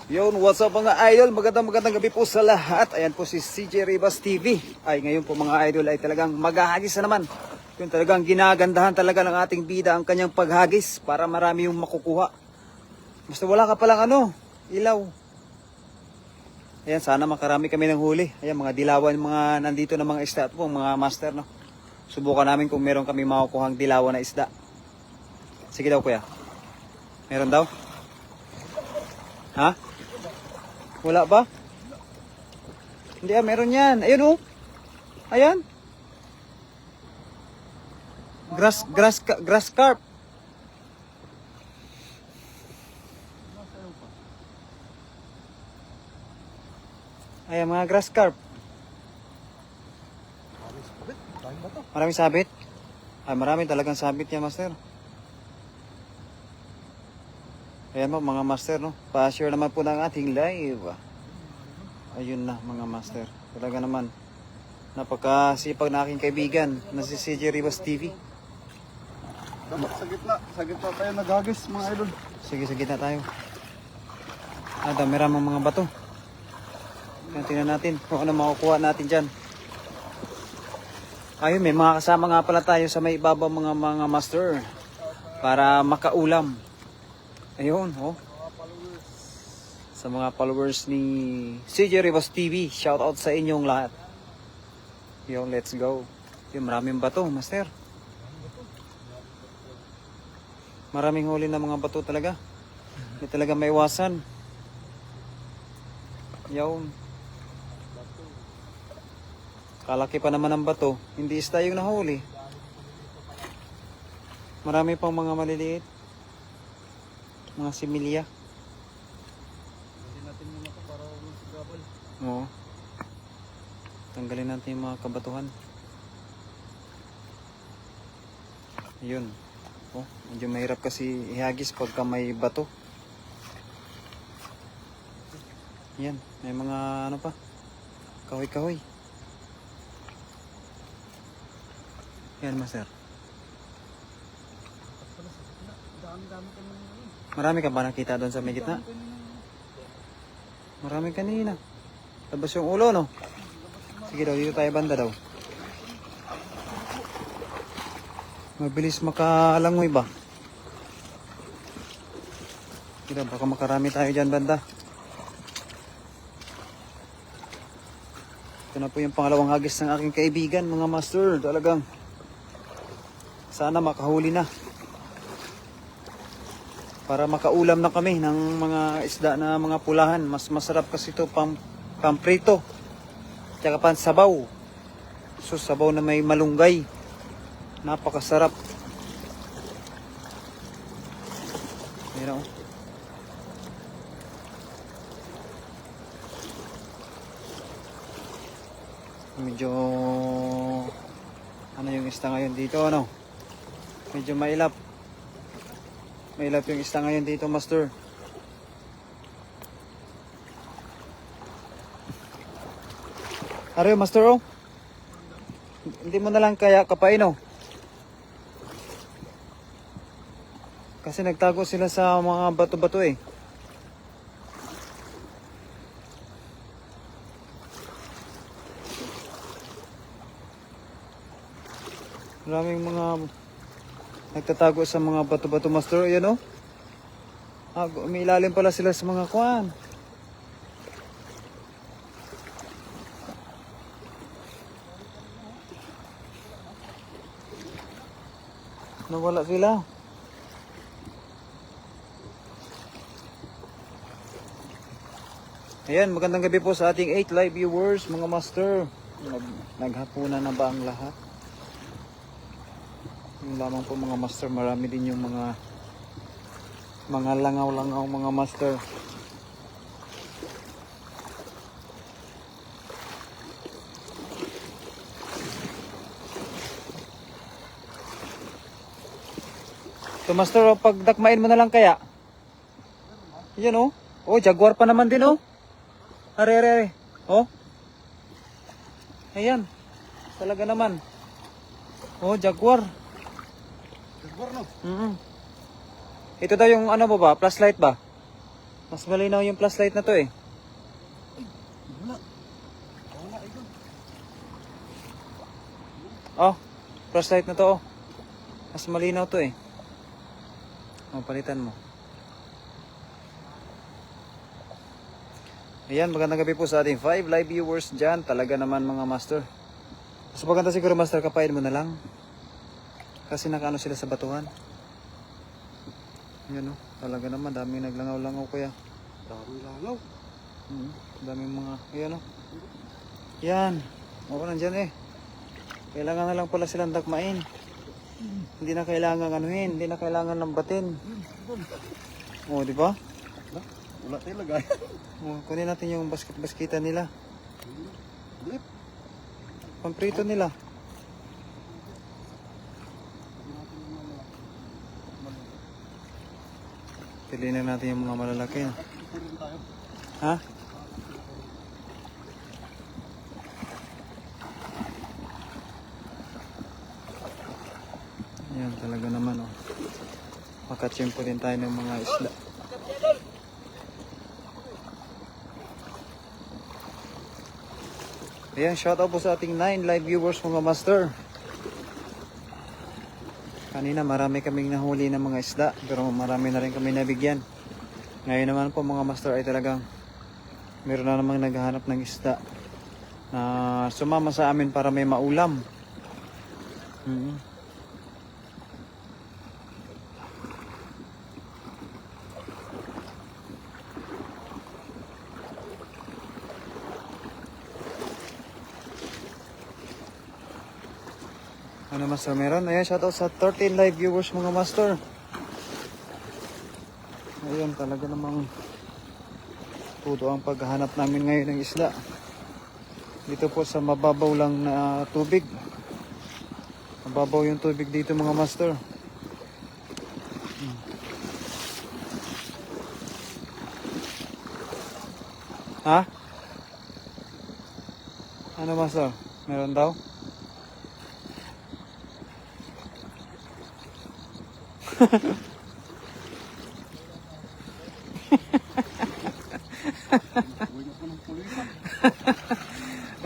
Yun, what's up mga idol? Magandang gabi po sa lahat. Ayan po si CJ Rivas TV. Ay, ngayon po mga idol ay talagang maghahagis na naman. Yun talagang ginagandahan talaga ng ating bida ang kanyang paghagis para marami yung makukuha. Basta wala ka palang ilaw. Ayan, sana makarami kami ng huli. Ayan, mga dilawan, mga nandito na mga isda. Ito po, mga master, no? Subukan namin kung meron kami makukuhang dilawan na isda. Sige daw, kuya. Meron daw? Ha? Wala ba? Hindi meron yan. Ayun Ayan. Grass carp. Ayan mga grass carp. Maraming sabit. Ay, marami talagang sabit yan, master. Ayan mo mga master, no? Pa-share naman po ng ating live. Ayun na mga master. Talaga naman. Napakasipag na aking kaibigan na si CJ Rivas TV. Dapat sa gitna. Sa gitna tayo naghagis mga idol. Sige, sa gitna tayo. Dami ramang mga bato. Tingnan natin kung ano makukuha natin dyan. Ayun, may mga kasama nga pala tayo sa may ibabaw mga master. Para makaulam. Ayun, sa mga followers ni CJ Rivas TV, shout out sa inyong lahat. Yung let's go. Yung maraming bato, master. Maraming huli na mga bato talaga. Hindi talaga maiwasan. Yung kalaki pa naman ang bato, hindi isda yung nahuli. Marami pang mga maliliit. Mga similya. Hindi natin muna ito para magsigabal. Oo. Tanggalin natin yung mga kabatuhan. Ayun. Medyo mahirap kasi ihagis pagka may bato. Yan. May mga pa. Kahoy-kahoy. Yan, master. Dami-dami kami. Marami ka ba nakita doon sa may gitna? Marami kanina. Labas yung ulo, no? Sige daw, dito tayo banda daw. Mabilis makalangoy ba? Sige daw, baka makarami tayo dyan banda. Ito na po yung pangalawang hagis ng aking kaibigan, mga master. Talagang sana makahuli na. Para makaulam na kami ng mga isda na mga pulahan. Mas masarap kasi ito pamprito. Tsaka pansabaw. So sabaw na may malunggay. Napakasarap. Ayan Medyo yung isda ngayon dito, medyo mailap. Mailap yung isda ngayon dito, master. Ariyo, master, Hindi mo na lang kaya kapain, Kasi nagtago sila sa mga bato-bato, Maraming mga nagtatago sa mga bato-bato, master. Ayan, may ilalim pala sila sa mga kuwan. Nawala sila. Ayan, magandang gabi po sa ating 8 live viewers, mga master. Naghapunan na ba ang lahat? Yung lamang po mga master, marami din yung mga langaw-langaw mga master. So master, pag dakmain mo na lang kaya. Yan jaguar pa naman din Are. Ayan. Talaga naman. Jaguar. Jaguar, no? Ito daw yung flashlight ba? Mas malinaw yung flashlight na to eh. Wala. Wala, idol. Oh, flashlight na to oh. Mas malinaw to eh. Oh, palitan mo. Ayan, magandang gabi po sa ating 5 live viewers dyan. Talaga naman mga master. Mas maganda siguro master, kapain mo na lang. Kasi nakaano sila sa batuhan. Yan oh, talaga naman daming naglangaw-langaw kuya. Daming langaw. Daming mga, ayan oh. Yan, okay nandyan eh. Kailangan na lang pala silang dakmain. Hindi na kailangan anuhin, hindi na kailangan lambatin. Oh, di ba? Wala talaga. Oh, kunin natin yung baskita nila. Blip. Pamprito nila. Piliin na natin yung mga malalaki. Ha? Yan talaga naman oh. Makachimpo din tayo ng mga isda. Ayan, shoutout po sa ating 9 live viewers mga master. Kanina marami kaming nahuli ng mga isda, pero marami na rin kami nabigyan. Ngayon naman po mga master ay talagang meron na namang naghahanap ng isda na sumama sa amin para may maulam. Ano master meron? Ayan, shoutout sa 13 live viewers mga master. Ayan, talaga namang tuto ang paghahanap namin ngayon ng isda. Dito po sa mababaw lang na tubig. Mababaw yung tubig dito mga master. Ha? Ano master? Meron daw?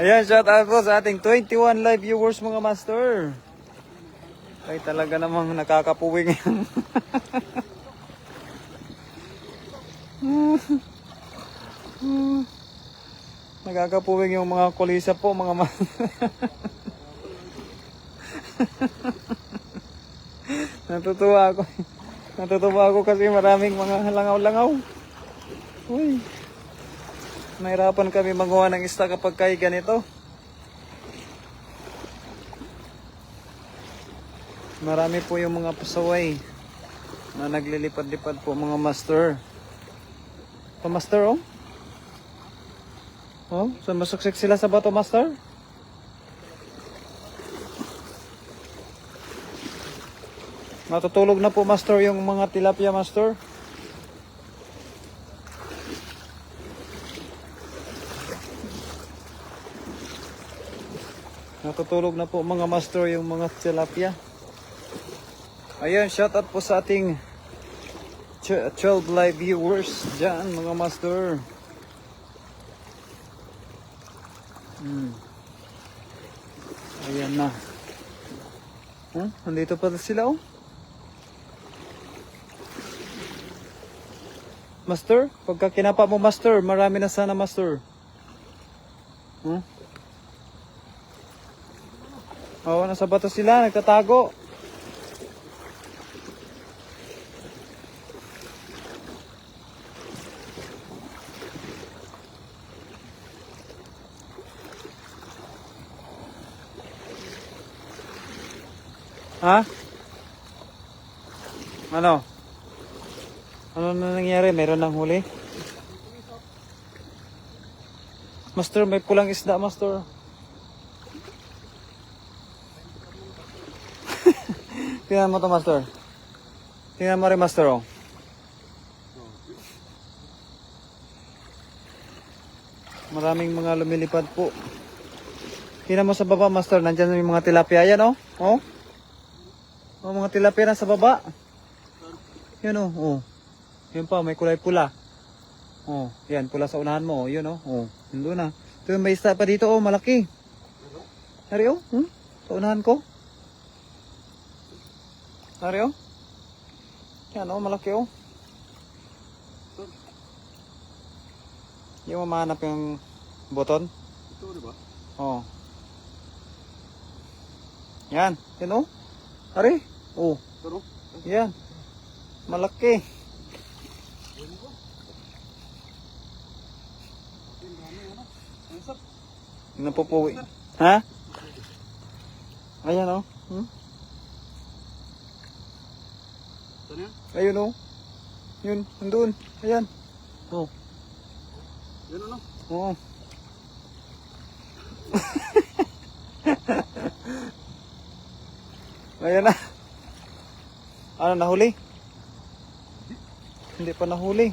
Ayan, shout out po sa ating 21 live viewers mga master. Ay talaga namang nakakapuwing yan. Nakakapuwing yung mga kulisa po mga master. Natutuwa ako. Natutuwa ako kasi maraming mga langaw-langaw. Uy. Nahirapan kami magawa ng isda kapag kay ganito. Marami po yung mga pasaway na naglilipad-lipad po mga master. Pa master oh? Oh, so masuksik sila sa bato master? Matutulog na po master yung mga tilapia master. Natutulog na po mga master yung mga tilapia. Ayan, shout out po sa ating 12 live viewers dyan mga master. Ayan na. Andito pa sila oh. Master, pagka kinapa mo master, marami na sana master. Oo, nasa bato sila, nagtatago. Ha? Ano? Ano na nangyari? Meron ng huli? Master, may pulang isda, master. Tingnan mo to, master. Tingnan mo rin, master, oh. Maraming mga lumilipad po. Tingnan mo sa baba, master. Nandyan yung mga tilapia. Yan, oh. Oh. Oh, mga tilapia na sa baba. Yan, oh. Oh. Yan pa, may kulay pula. Oh, yan, pula sa unahan mo. Yun, oh. Oh, nandun na. Ito may isda pa dito, oh, malaki. Hari, oh. Sa unahan ko. Hari, oh. Yan, oh, malaki, oh. Yung mahanap yung buton. Ito, di ba? Oh. Yan, yan, oh. Hari, oh. Pero, Yan. Malaki. Napupuwi. Ha? Ayan oh. saan yan? Ayun oh. Yun, nandun. Ayan. Oh. Yan ano? Oo. Ayan na. Ano, nahuli? Hindi pa nahuli.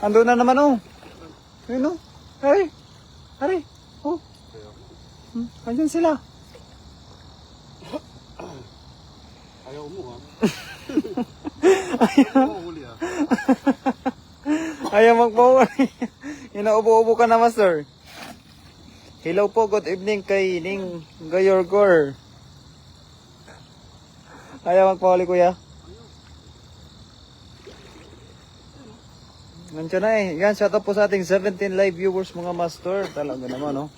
Andun na naman oh. Ayun oh. Hari. Hari. Oh. Andyan sila. Ayaw mo ha? Ayaw mo huli ha? Ayaw magpahuli. Inaubo-ubo ka na, master. Hello po, good evening kay Ning Gayorgor. Ayaw magpahuli, kuya. Nandiyan na eh. Yan, shout out po sa ating 17 live viewers mga master. Talaga naman, oh.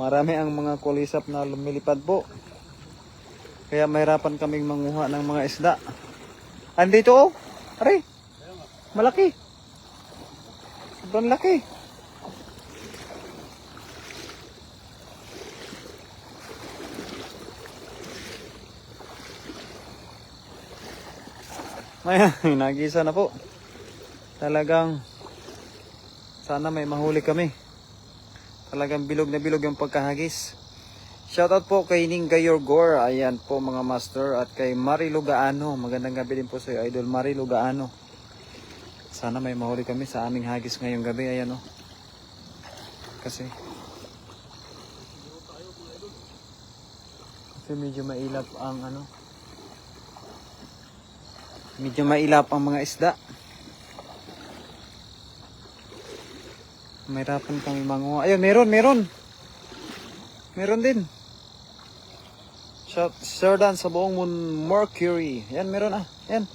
Marami ang mga kulisap na lumilipad po. Kaya mahirapan kaming manguha ng mga isda. Andito, oh. Aray. Malaki. Sobrang laki. Ayan, nagisa na po. Talagang sana may mahuli kami. Talagang bilog na bilog yung pagkahagis. Shoutout po kay Ning Gayorgor. Ayan po mga master. At kay Marilu Gaano. Magandang gabi din po sa iyo, Idol Marilu Gaano. Sana may mahuli kami sa aming hagis ngayong gabi. Ayan o. Kasi medyo mailap ang ano. Medyo mailap ang mga isda. Mahirapan kami manguha. Ayun, meron. Meron din. Shardan sa buong Mercury. Yan, meron ah. Yan.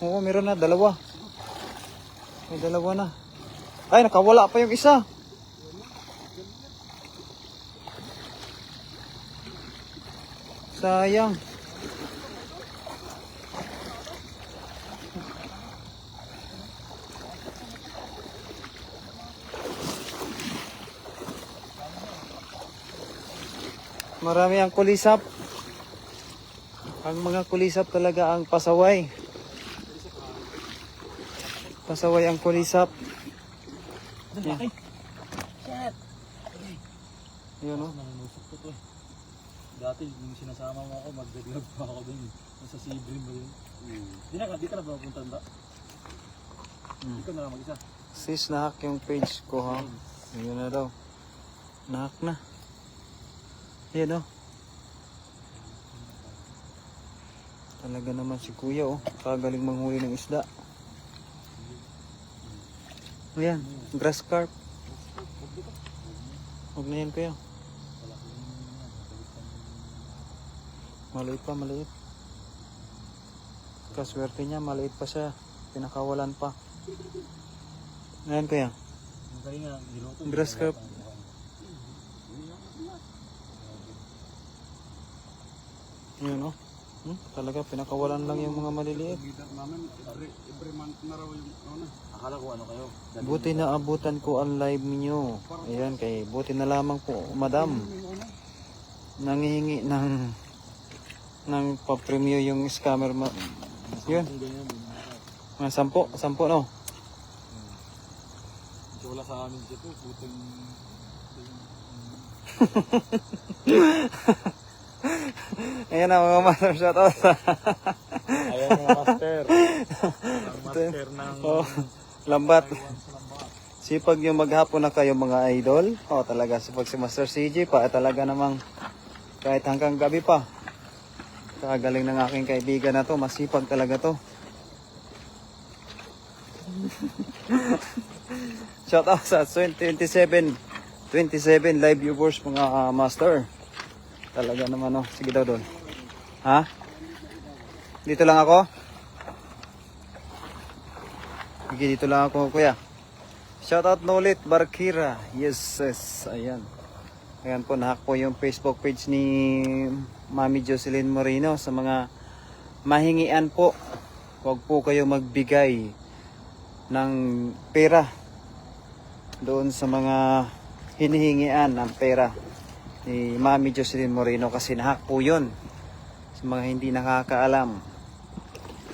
Oo, meron na. Dalawa. May dalawa na. Ay, nakawala pa yung isa. Sayang. Marami ang kulisap. Ang mga kulisap talaga ang pasaway. Pasaway ang kulisap. Yan. Yun o. Nangunusok ko to eh. Dati yung sinasama mo ako, magdadlag pa ako dun. Nasa Sibrim ba yun? Di ka na ba mapunta na? Di ka na lang mag-isa. Sis, nahack yung page ko ha. Yun na daw. Nahack na. Yan o. Talaga naman si kuya o. Kagaling manghuli ng isda. Ayan, grass carp. Huwag na yan kuya. Maliit pa, maliit. Kaswerte niya, maliit pa siya. Pinakawalan pa. Ayan kuya. Yung kayo nga, giluto. Grass carp. Yun o. Talaga pinakawalan lang yung mga maliliit. Kita namin, every month na raw yung ano. Akala ko ano kayo. Buti na abutan ko ang live niyo. Ayan kay buti na lamang po, madam. Nangihingi ng pa-premyo yung scammer mo. Yun. Mga 10 no. Wala sa amin dito, putong... Ayan na mga master, shoutout. Ayan mga master. Ang master ng... Oh, lambat. Sipag yung maghapon na kayo mga idol. Oh, talaga sipag si Master CJ pa. Talaga namang kahit hanggang gabi pa. Kagaling ng aking kaibigan na to. Masipag talaga to. Shout out sa 27 live viewers mga master. Talaga naman oh. Sige daw doon. Ha? Dito lang ako? Sige, dito lang ako kuya. Shout out Nolit Barkira. Yes, yes. Ayan. Ayan po, nahack po yung Facebook page ni Mami Jocelyn Moreno. Sa mga mahingian po, huwag po kayo magbigay ng pera doon sa mga hinihingian ng pera ni Mami Jocelyn Moreno kasi nahack po yun. Sa mga hindi nakakaalam,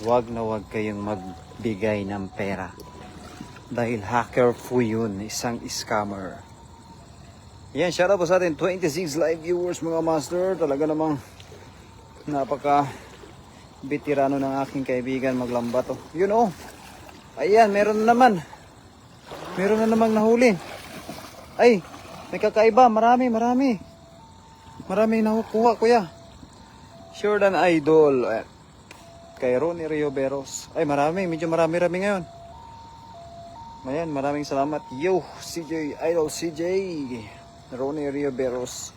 huwag na huwag kayong magbigay ng pera dahil hacker po yun, isang scammer. Yan, shoutout po sa atin 26 live viewers mga master. Talaga namang napaka veterano ng aking kaibigan maglambat oh. Yun oh. Ayan, meron na naman. Meron na namang nahuli. Ay, may kakaiba. Marami. Maraming nakukuha, kuya. Sure than idol. Ayan. Kay Ronnie Rioberos. Ay, medyo marami ngayon. Ayan, maraming salamat. Yo, CJ, idol CJ. Ronnie Rioberos.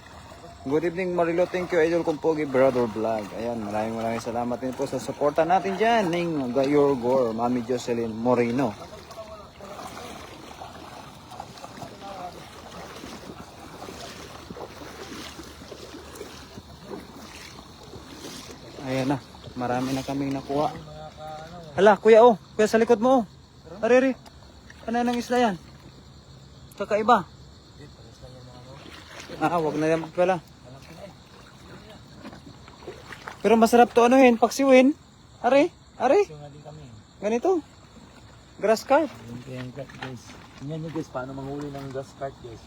Good evening, Marilo. Thank you, idol Kumpogi Brother Vlog. Ayan, maraming salamat din po sa suporta natin dyan. Ning Gayor Gore, Mami Jocelyn Moreno. Ayan na, marami na kaming nakuha. Hala, kuya oh, kuya sa likod mo oh. Ariri, ano nang isla yan? Kakaiba. Wag na yan pala. Pero masarap to anuhin, paksiwin. Are. Ganito. Grass carp. Yan guys. Yan yun guys, paano manghuli ng grass carp guys.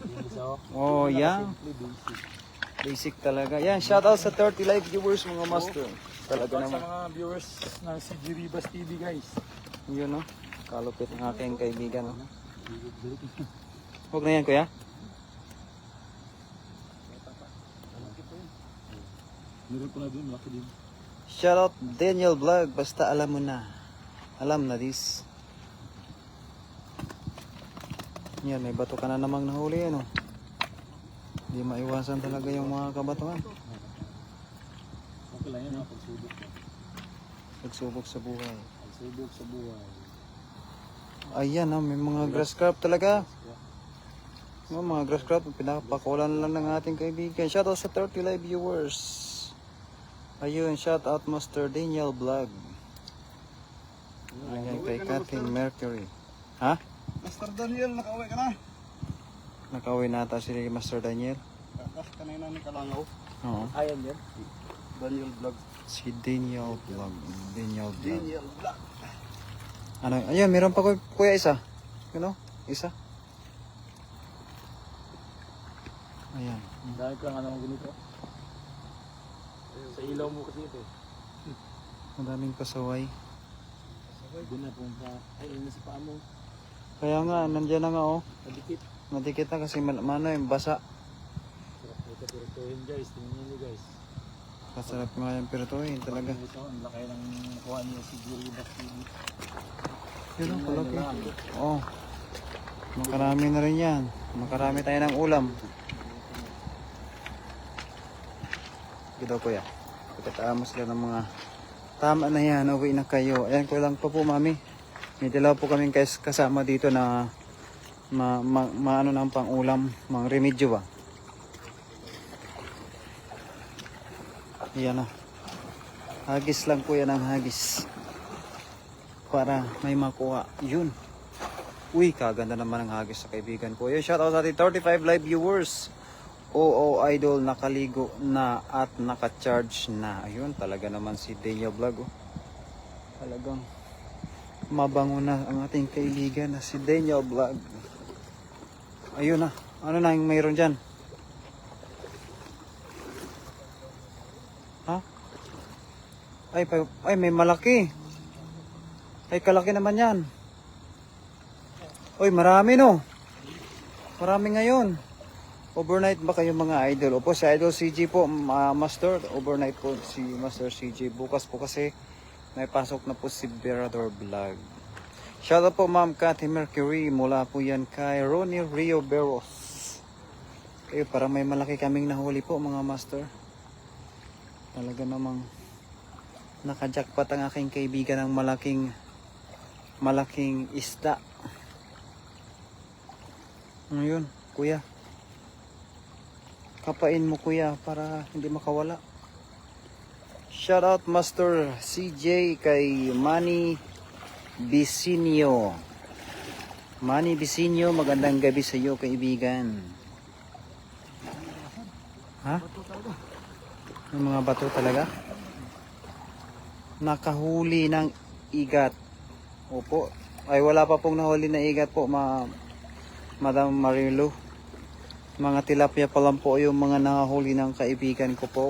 Oh, yeah. Basic talaga. Yan, shoutout sa 30 live viewers mga master. Talaga Sa naman. mga viewers ng CG Ribas TV guys. Yun no. Kalupit ng aking kaibigan no. Huwag na yan kuya. Meron ko na dun, laki din. Shoutout Daniel Vlog. Basta alam mo na. Alam na this. Yan, may bato ka na namang nahuli ano. Hindi maiwasan talaga yung mga kabatuhan. Okay lang yan, pagsubok. Pagsubok sa buhay. Pagsubok sa buhay. Ayan, may mga grass carp talaga. Mga grass carp, pinapakulan lang ng ating kaibigan. Shoutout sa 30 live viewers. Ayun, shoutout Master Daniel Vlog. Ayan, kay Kathleen Mercury. Ha? Master Daniel, nakauwi ka na. Nakauwi na ata si Master Daniel. Kanina ni Kalangaw. Oo. Ayan yan. Daniel Vlog. Si Daniel Vlog. Daniel Vlog. Daniel Vlog. Ano? Ayun, meron pa kuya isa. Ano? Isa. Ayan. Ang dami ko lang anong ganito. Sa ilaw mo kasi ito. Madaming pasaway. Doon na pumunta. Ay, yun na sa paa mo. Kaya nga, nandiyan na nga oh. Madikit. Madikit na kasi yung basa. Ito pirituhin guys. Tingnan nyo guys. Masarap nga yung pirituhin talaga. Ito, ang laki ng kuha niya si Jerry Bastini. Yun ang kalaki. Oo. Makarami na rin yan. Makarami tayo ng ulam. Ito kuya. Pagkatama sila ng mga tama na yan. Uwi na kayo. Ayan ko lang pa po mami. May dalaw po kaming kasama dito na ano ng pang ulam. Mga remedyo ba. Ayan na. Hagis lang po yan ang hagis. Para may makuha. Yun. Uy, kaganda naman ang hagis sa kaibigan ko. Yun, shoutout sa ating 35 live viewers. Oo, idol, nakaligo na at naka-charge na. Ayun, talaga naman si Daniel Vlog. Oh. Talagang mabango na ang ating kaibigan na si Daniel Vlog. Ayun na. Ano na yung mayroon dyan? Ha? Ay, may malaki. Ay, kalaki naman yan. Uy, marami no. Marami ngayon. Overnight ba kayo mga idol? Opo, si Idol CG po, Master. Overnight po si Master CG. Bukas po kasi may pasok na po si Brother Vlog. Shoutout po Ma'am Cathy Mercury. Mula po yan kay Ronnie Rio Beros. Eh, para may malaki kaming nahuli po mga master. Talaga namang nakajackpot ang aking kaibigan ng malaking isda. Ngayon, kuya. Kapain mo kuya para hindi makawala. Shoutout Master CJ kay Manny Bisinio. Manny Bisinio, magandang gabi sa iyo kaibigan. Ha? Yung mga bato talaga? Nakahuli ng igat. Opo. Ay wala pa pong nahuli na igat po, Madam Marilu. Mga tilapia pa lang po yung mga nahuli ng kaibigan ko po.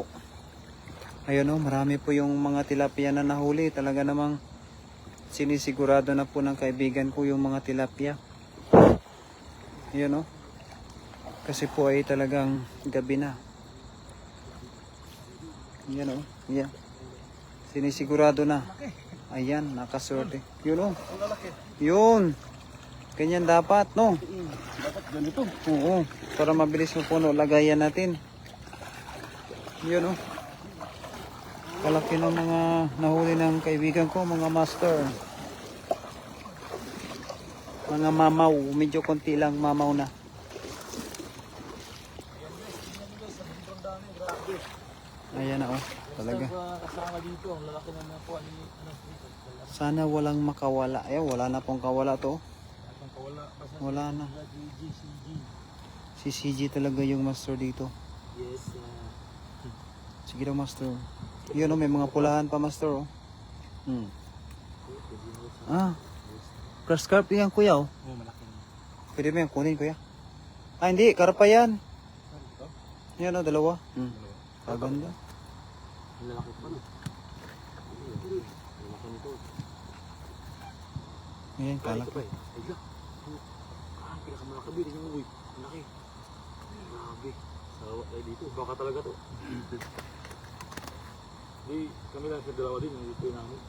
Ayun o, marami po yung mga tilapia na nahuli. Talaga namang sinisigurado na po ng kaibigan ko yung mga tilapia. Ayun o. Kasi po ay talagang gabi na. Yan o. Yan. Sinisigurado na. Ayan, nakaswerte. Yun o. Yun. Ganyan dapat, no? Dapat ganito. Oo. Para mabilis mo puno, lagayan natin. Yun o. Kalaki ng mga nahuli ng kaibigan ko, mga master. Mga mamaw. Medyo konti lang mamaw na. Ayan na o. Talaga. Kasama dito, ang lalaki na nakuha ni Sana walang makawala. Ay, wala na pong kawala to. kawala. Basta Wala na. CG. Si CG talaga yung master dito. Yes. Sige daw master. Yun o, may mga pulahan pa master o. Ah. Grass carp yan kuya o. Oh, malaki na. Pwede mo yan kunin kuya. Ah hindi, karpa yan. Yan o, dalawa. Kaganda. Ang lalaki pa na. Malaki nito. Ayan, kalak. Ay, pinakamalaki ba? Tingnan mo, uy. Ang laki. Grabe. Sawa tayo dito. Baka talaga to. Di, kami lang sa dalawa din. Yung ipay namin.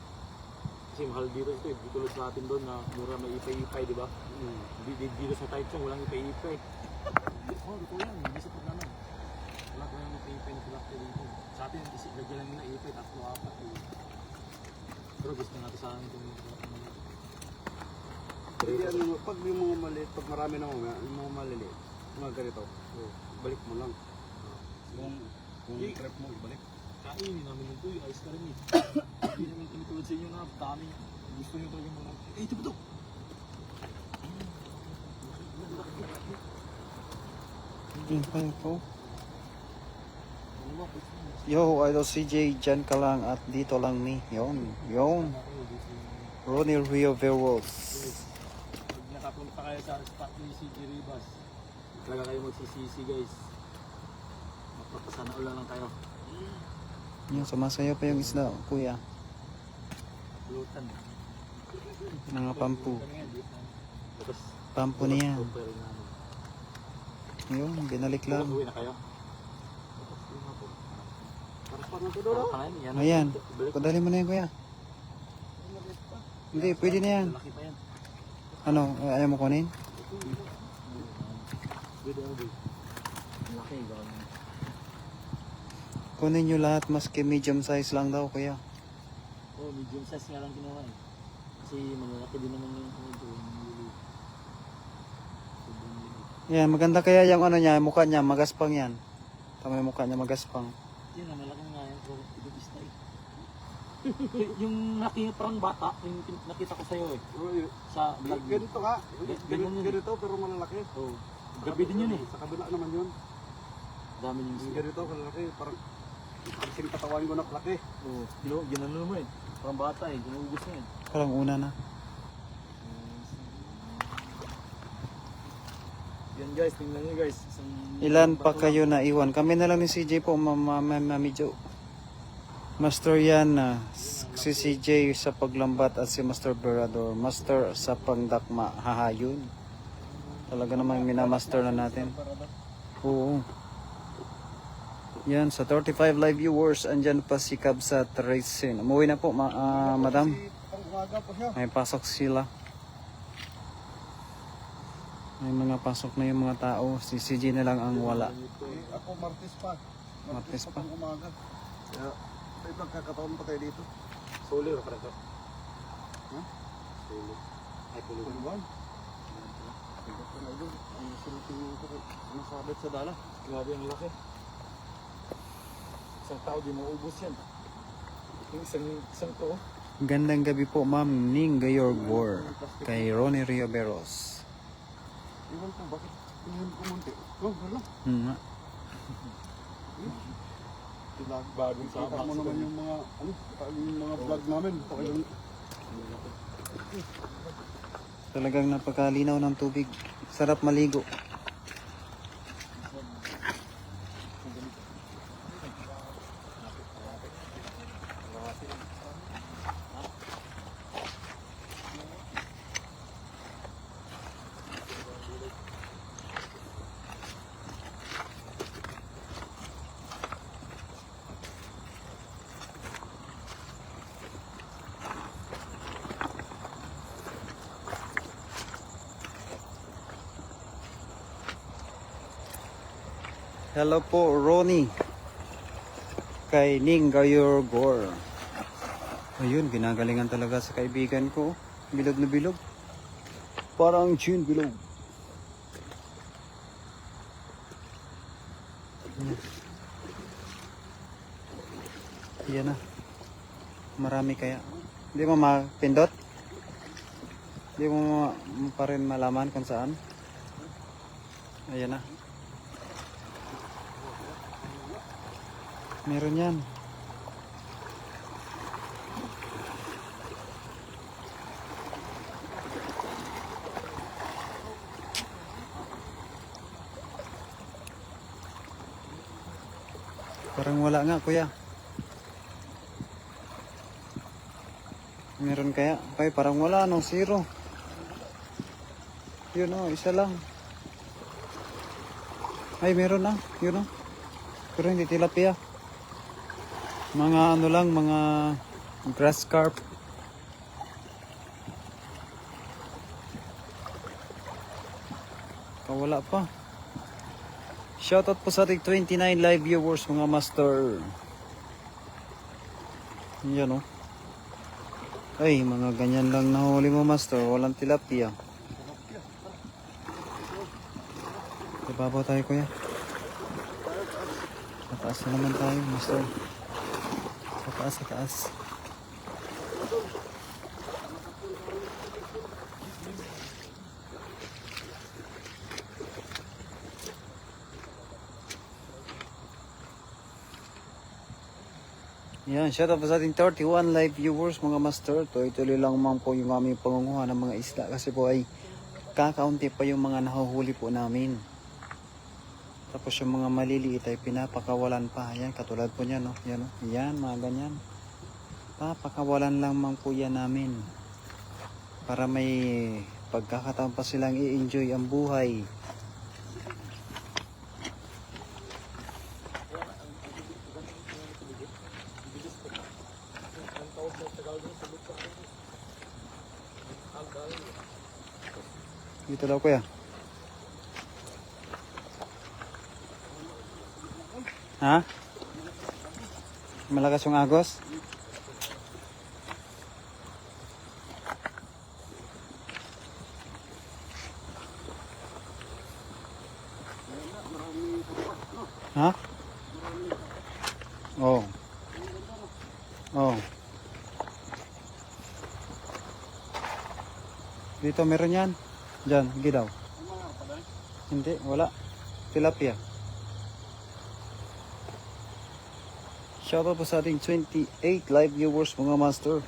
Kasi mahal dito ito. Di tulad sa atin doon na mura may ipay-ipay, di ba? Dito sa Taichung, walang ipay-ipay. Oh, dito yan. Hindi sa pagnaman. Wala ko yung ipay-ipay na tilapia dito. Sa atin, lagyan lang nila ipay, tatlo, apat. Pero gusto natin sa amin itong Hindi, ano, pag yung mga maliit, pag marami na mga, yung mga maliliit, mga ganito, balik mo lang. Kung trip mo, ibalik. kainin namin yung tuyo, ayos ka rin eh. Hindi namin tinutulad sa inyo na dami. Gusto nyo talaga mga... Eh, ito ba ito? Yun pa ito. Yo, Idol CJ, dyan ka lang at dito lang ni. Yun. Ronnie Rio Veros. Pag nakapunta kayo sa spot ni CJ Ribas, talaga kayo magsisisi guys. Magpapasana ulan lang tayo. Yun, sumasayaw pa yung isda, kuya. Lutan. Mga pampu. Tapos, Pampu niya. super namin. Yun, binalik lang. Uwi na kayo? Para pa na ito doon. Ayan, padali mo na yan, kuya. Hindi, pwede na yan. Laki pa yan. Ano, ayaw mo kunin? Pwede ano ba? Laki, gawin. Kunin nyo lahat, maski medium size lang daw, kuya. Oh, medium size nga lang ginawa eh. Kasi malalaki din naman yung ito. Yan, maganda kaya yung ano niya, mukha niya, magaspang yan. Tama yung mukha niya, magaspang. Yan ang malaki nga yan. So, ibig na eh. Yung nakita parang bata, yung nakita ko sa'yo eh. Sa vlog. Ganito nga. Ganyan yun. Ganito pero malalaki. Oh, gabi din yun eh. Sa kabila naman yun. Dami yung isda. Ganito malalaki. Parang kasing katawan ko na laki. Oh, ginano mo eh. Parang bata eh, ginugos mo eh. Parang una na. Yan guys, tingnan nyo guys. Ilan pa kayo na iwan? Kami na lang ni CJ po, Mami Jo. Master yan na si CJ sa paglambat at si Master Berador. Master sa pangdakma. Hahayun. Talaga naman minamaster na natin. Oo. Yan, sa 35 live viewers, andyan pa si Kabsa Tracing. Umuwi na po, madam. Pang umaga pa siya. May pasok sila. May mga pasok na yung mga tao. Si CJ na lang ang wala. Ako Martes pa. Martes pa. pang umaga. Kaya may pagkakataon pa tayo dito. Solar pa rin to. Ha? Solar. Ay, tulog. Pulugan. Tingnan ko na doon. Ang sulting ko nasabit sa dala. Grabe ang laki. Isang tao di maubos yan. Yung isang to. Gandang gabi po, Ma'am Ning Gayorgor. Kay Ronnie Rioberos. Iwan ko bakit tingin ko munti. Oh, wala. Hmm. Bagong Kita sama. mo naman yung mga yung mga vlog namin. Pakilang Talagang napakalinaw ng tubig. Sarap maligo. Hello po, Ronnie. Kay Ning Gayorgor. Ayun, ginagalingan talaga sa kaibigan ko. Bilog na bilog. Parang chin bilog. Yan na. Marami kaya. Hindi mo mapindot? Hindi mo pa rin malaman kung saan? Ayan na. Meron yan. Parang wala nga, kuya. Meron kaya? Ay, parang wala, no? Zero. Yun, oh, isa lang. Ay, meron na. Yun, oh. Pero hindi tilapia. Mga ano lang, mga grass carp. Wala pa. Shoutout po sa ating 29 live viewers, mga master. Yan o. Ay, mga ganyan lang nahuli mo, master. Walang tilapia. Ibabaw tayo, kuya. Sa taas na naman tayo, master. Sa taas, sa taas. Yan, shout out po sa ating 31 live viewers, mga master. Tuloy-tuloy lang man po yung aming pangunguha ng mga isda kasi po ay kakaunti pa yung mga nahuhuli po namin. Tapos yung mga maliliit ay pinapakawalan pa. Yan, katulad po niyan, no? Yan, no? Yan, mga ganyan. Papakawalan lang man po yan namin. Para may pagkakataon pa silang i-enjoy ang buhay. Dito daw, kuya. Ha? Malakas yung agos? Ha? Oh. Oh. Dito meron yan. Diyan, hindi daw. Hindi, wala. Tilapia. Shoutout po sa ating 28 live viewers, mga master.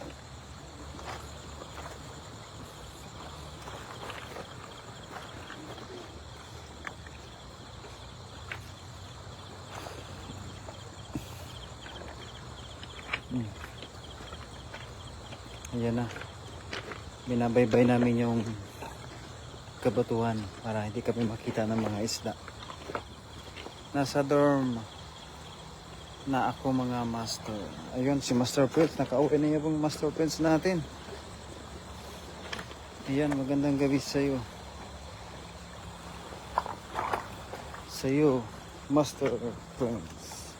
Ayan na. Binabaybay namin yung kabatuhan para hindi kami makita ng mga isda. Nasa dorm na ako, mga master. Ayun, si Master Prince. Nakauwi na yung Master Prince natin. Ayan, magandang gabi sa iyo. sa iyo, Master Prince.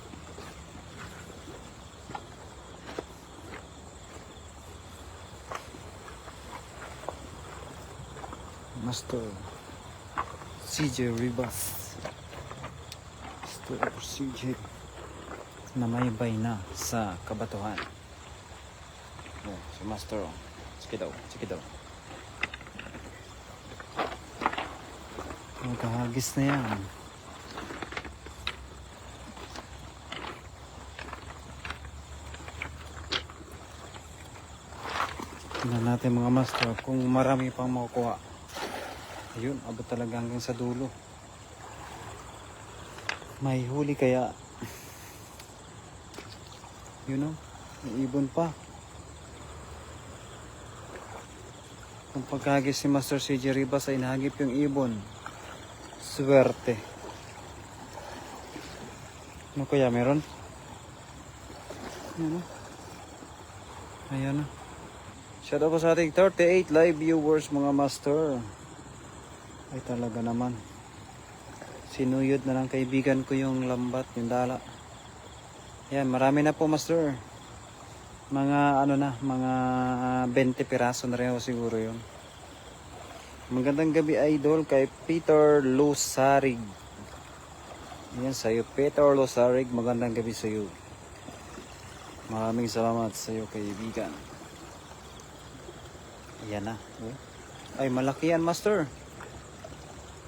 Master CJ Ribas. Master CJ na may bay na sa kabatuhan. Oh, si Master. Sige daw, sige daw. Magkahagis na yan. Tingnan natin mga master kung marami pang makukuha. Ayun, abot talaga hanggang sa dulo. May huli kaya. You know, may ibon pa. Kung pagkagis si Master CJ Ribas ay nahagip yung ibon, swerte. Ano kaya meron? Ano? Ayan na. Shout out po sa ating 38 live viewers mga master. Ay talaga naman. Sinuyod na ng kaibigan ko yung lambat, yung dala. Ayan, marami na po master. Mga ano na, mga 20 piraso na rin siguro yun. Magandang gabi idol kay Peter Losarig. Ayan sa'yo, Peter Losarig, magandang gabi sa'yo. Maraming salamat sa'yo kaibigan. Ayan na. Ay malaki yan master.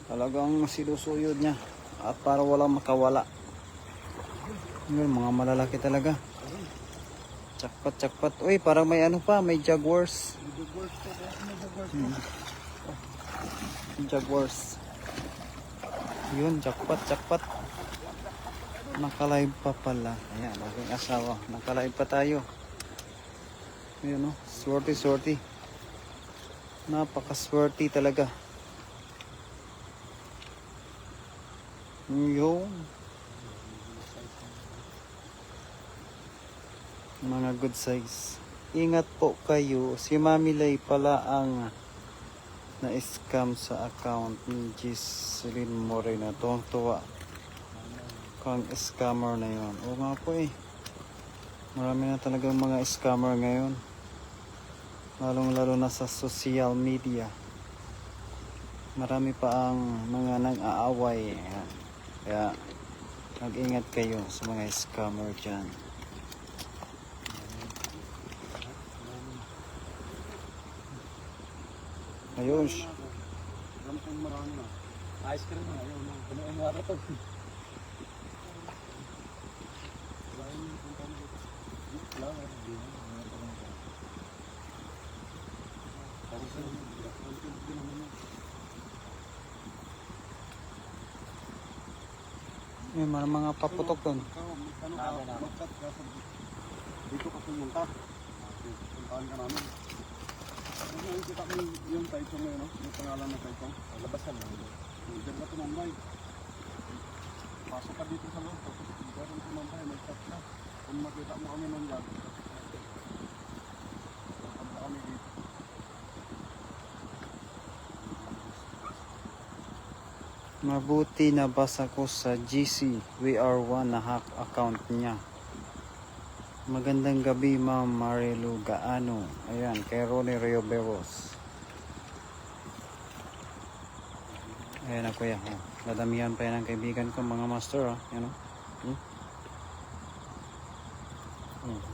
Talagang sinusuyod niya. At para walang makawala. Yun, mga malalaki talaga. Chakpat. Uy, parang may ano pa, may jaguars. Jaguars. Yun, jakpat. Nakalive pa pala. Ayan, aking asawa. Nakalive pa tayo. Yun, no? Swerte. Napakaswerte talaga. Yun. Mga good size. Ingat po kayo. Si Mami Lay pala ang na-scam sa account ni Giseline Moreno. Tuwang-tuwa kang scammer na yun. Oo nga po eh. Marami na talagang mga scammer ngayon. Lalong-lalo na sa social media. Marami pa ang mga nang-aaway. Kaya mag-ingat kayo sa mga scammer dyan. Ayun. Marami na. Ice cream na. Ayun, punuin mo ata to. May mga paputok doon. Dito ka pumunta. Puntahan ka namin. Ano nakikita mo yung Taichung ngayon, no? Yung pangalan ng Taichung? Labasan mo. Diyan ka tumambay. Pasok ka dito sa loob. Tapos diyan tumambay. May stop na. Kung makita mo kami nung yan. Punta kami dito. Mabuti nabasa ko sa GC WR1 na hack account niya. Magandang gabi Ma'am Marilu Gaano. Ayan, kay Ronnie Rioberos. Ayan na kuya. Oh. Dadamihan pa yan ang kaibigan ko mga master. Oh. Yan, oh.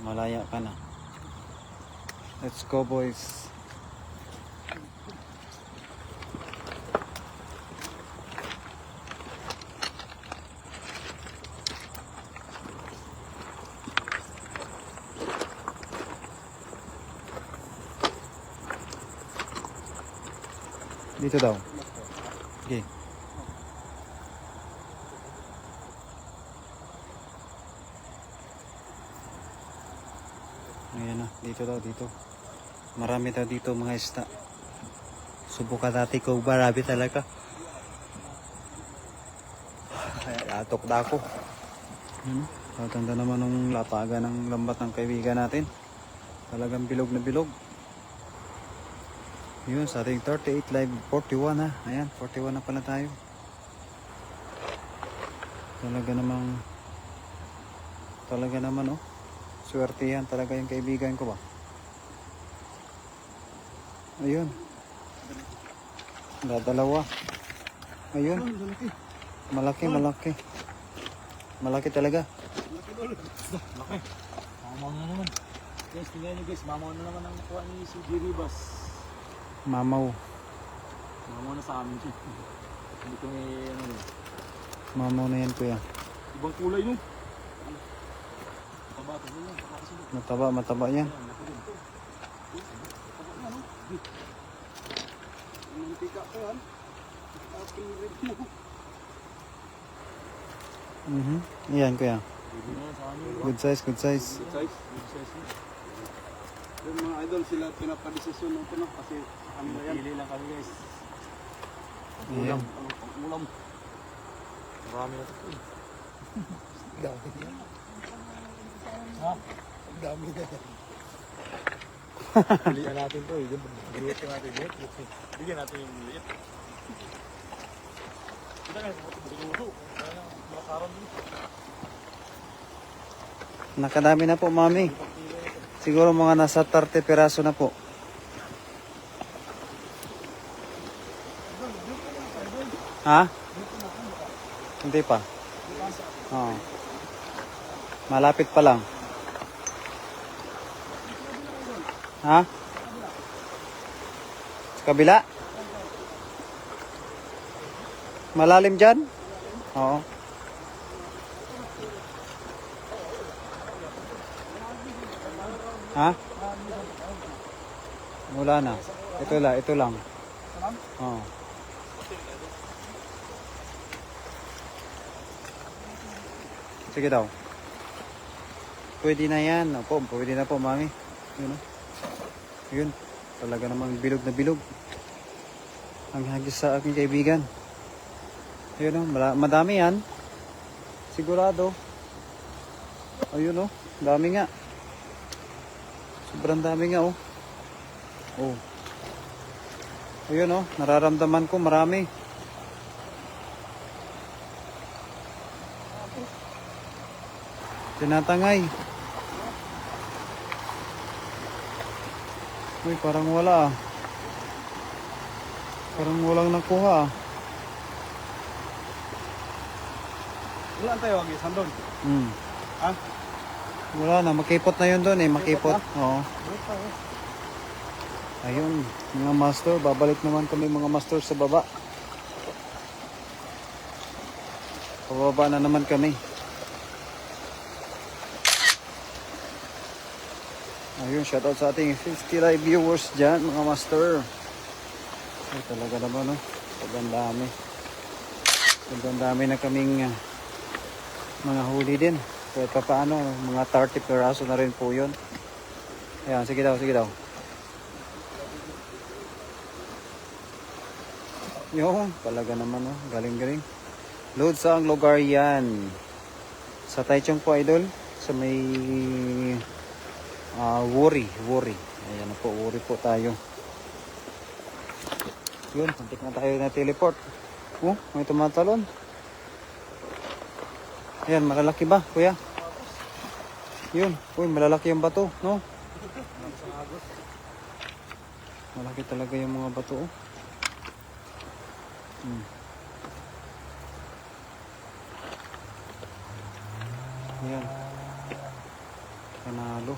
Malaya ka na. Let's go boys. Dito daw. Okay. Ayan na, dito daw, dito. Marami daw dito mga isda. Subukan natin kung marami talaga. Ay, atok na ako. Tatanda naman ng lapagan ng lambat ng kaibigan natin. Talagang bilog na bilog. Yun, sa ating 38 live 41 ha. Ayan, 41 na pala tayo. Talaga naman oh. Swertihan talaga yung kaibigan ko ba. Ayun. Dadalawa. Ayun. Malaki. Malaki talaga. Laki. Mamaw na naman. Guys, tingnan nyo guys. Mamaw na naman ang nakuha ni CJ Rivas. Mamaw. Mamaw na sa amin siya. Hindi ko may ano yun. Mamaw na yan kuya. Ibang kulay no. Taba ito yun. Mataba yan. Mantika ko yan. Aking red mo. Yan kuya. Sa amin. Good size. Good size. Good size yun. Yung mga idol sila pinapadesisyon nito na kasi kami na yan. Pili lang kami guys. Ayan. Ulam. Marami na ito. Dami yan. Ha? Dami na yan. Pilihan natin ito eh. Liit ko natin. Bigyan natin yung liit. Kita guys, buso. Kaya na, makasaran din. Nakadami na po mami. Siguro mga nasa 30 peraso na po. Ha? Hindi pa. Oo. Malapit pa lang. Ha? Sa kabila? Malalim dyan? Oo. Ha? Wala na. Ito lang. Oo. Sige daw. Pwede na yan. Opo, pwede na po, mami. Yun, yun. Talaga namang bilog na bilog. Ang hagis sa aking kaibigan. Ayun, madami yan. Sigurado. Ayun, dami nga. Sobrang dami nga, oh. Oh. Ayun, nararamdaman ko marami. Tinatangay. Uy, parang wala ah. Parang walang nakuha ah. Wala tayo ang isang doon. Ha? Wala na, makipot na yun doon eh, makipot. Oo. Ayun, mga master, babalik naman kami mga master sa baba. Pababa na naman kami. Ayun, shoutout sa ating 50 live viewers dyan, mga master. Ay, talaga naman, sobrang dami. Sobrang dami na kaming mga huli din. Kahit pa paano, mga 30 peraso na rin po yun. Ayan, sige daw. Yung, talaga naman, galing-galing. Load sa ang lugar yan. Sa Taichung po, idol. Sa may Wuri. Ayan na po, Wuri po tayo. Yun, puntik na tayo na teleport. May tumatalon. Ayan, malalaki ba, kuya? Yun, malalaki yung bato, no? Malaki talaga yung mga bato, Ayan. Panalo.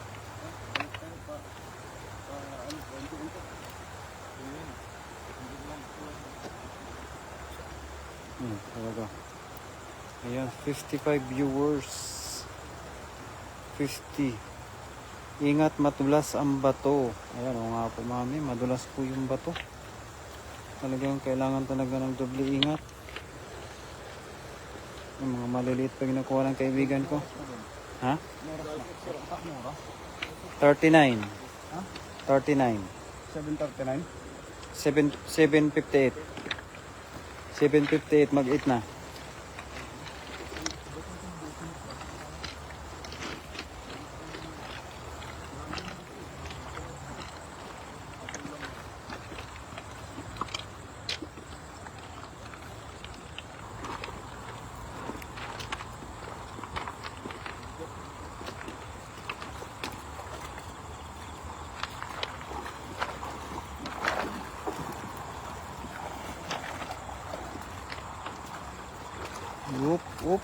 Talaga. Ayan, 55 viewers. 50. Ingat, matulas ang bato. Ayan, nga po mami, madulas po yung bato. Talagang kailangan talaga ng doble ingat. Yung mga maliliit pag nakuha ng kaibigan ko. Ha? 39. 39. 739. 758. 758 mag-8 na. Whoop, whoop.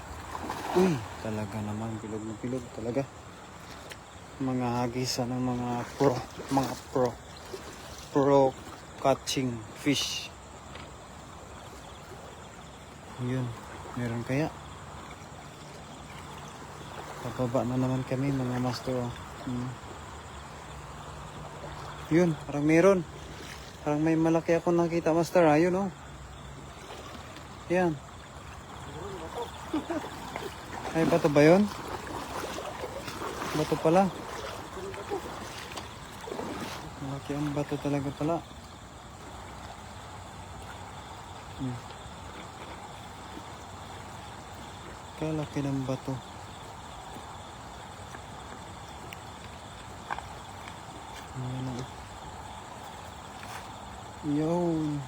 Uy, talaga naman. Bilog na bilog talaga. Mga hagisa ng mga pro catching fish. Yun, meron kaya? Pababa na naman kami mga master. Yun, parang meron. Parang may malaki ako nakita master. Yun oh. Yan. Ay, bato ba yun? Bato pala. Malaki ang bato talaga pala. Kalaki ng bato. Ayan o. Yun.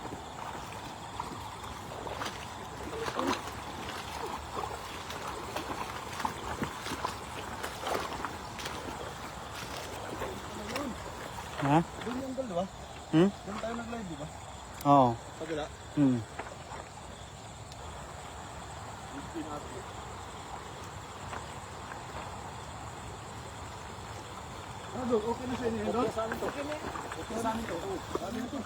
Ha? Doon yung di ba? Hmm? Doon tayo nag-live, di ba? Oo. Kabila. Hmm. Okay na sa inyo, Idol? Sa amin to. Okay na. Okay sa amin to. Ano ito?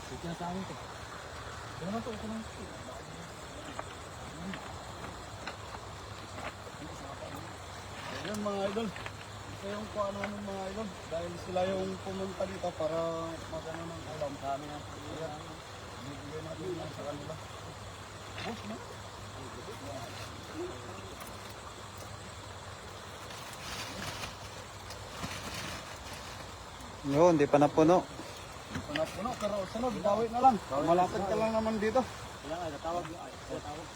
Okay na sa amin to. Okay naman to. Okay naman. Ayan mga idol. Ito yung kuha namin mga idol. Dahil sila yung pumunta dito para magano ng ulam sa amin. Ayan. Bibigyan natin lang sa kanila. Boss, no? Yun, di pa napuno. Puno, pero sunod, bawi na lang. Malapit ka lang naman dito. Kailangan, natawag yung ay. Natawag.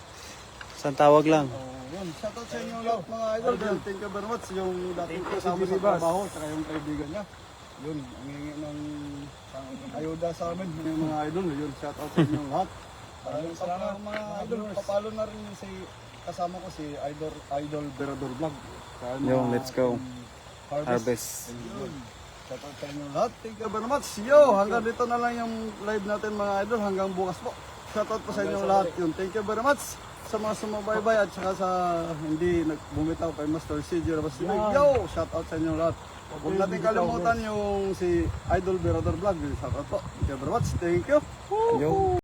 Saan tawag lang? Oh, yun. Shoutout sa inyo lahat mga idol. Thank you very much. Yung dating kasama sa trabaho, tsaka yung kaibigan niya. Yun, ang hingi ng ayuda sa amin. Yung mga idol, yun. Shoutout sa inyo lahat. Maraming salamat mga idol. Papalo na rin si kasama ko si Idol Berador Vlog. Yo, let's go. Harvest. Yun. Shoutout sa inyo lahat. Thank you very much. Yo, hanggang dito na lang yung live natin mga idol. Hanggang bukas po. Shoutout po sa inyo lahat. Yun. Thank you very much sa mga sumubaybay at saka sa hindi nagbumitaw kay Master CJ Rabas TV. Yo, shoutout sa inyo lahat. Huwag natin kalimutan yung si Idol Berador Vlog. Shoutout po. Thank you very much. Thank you. Yo.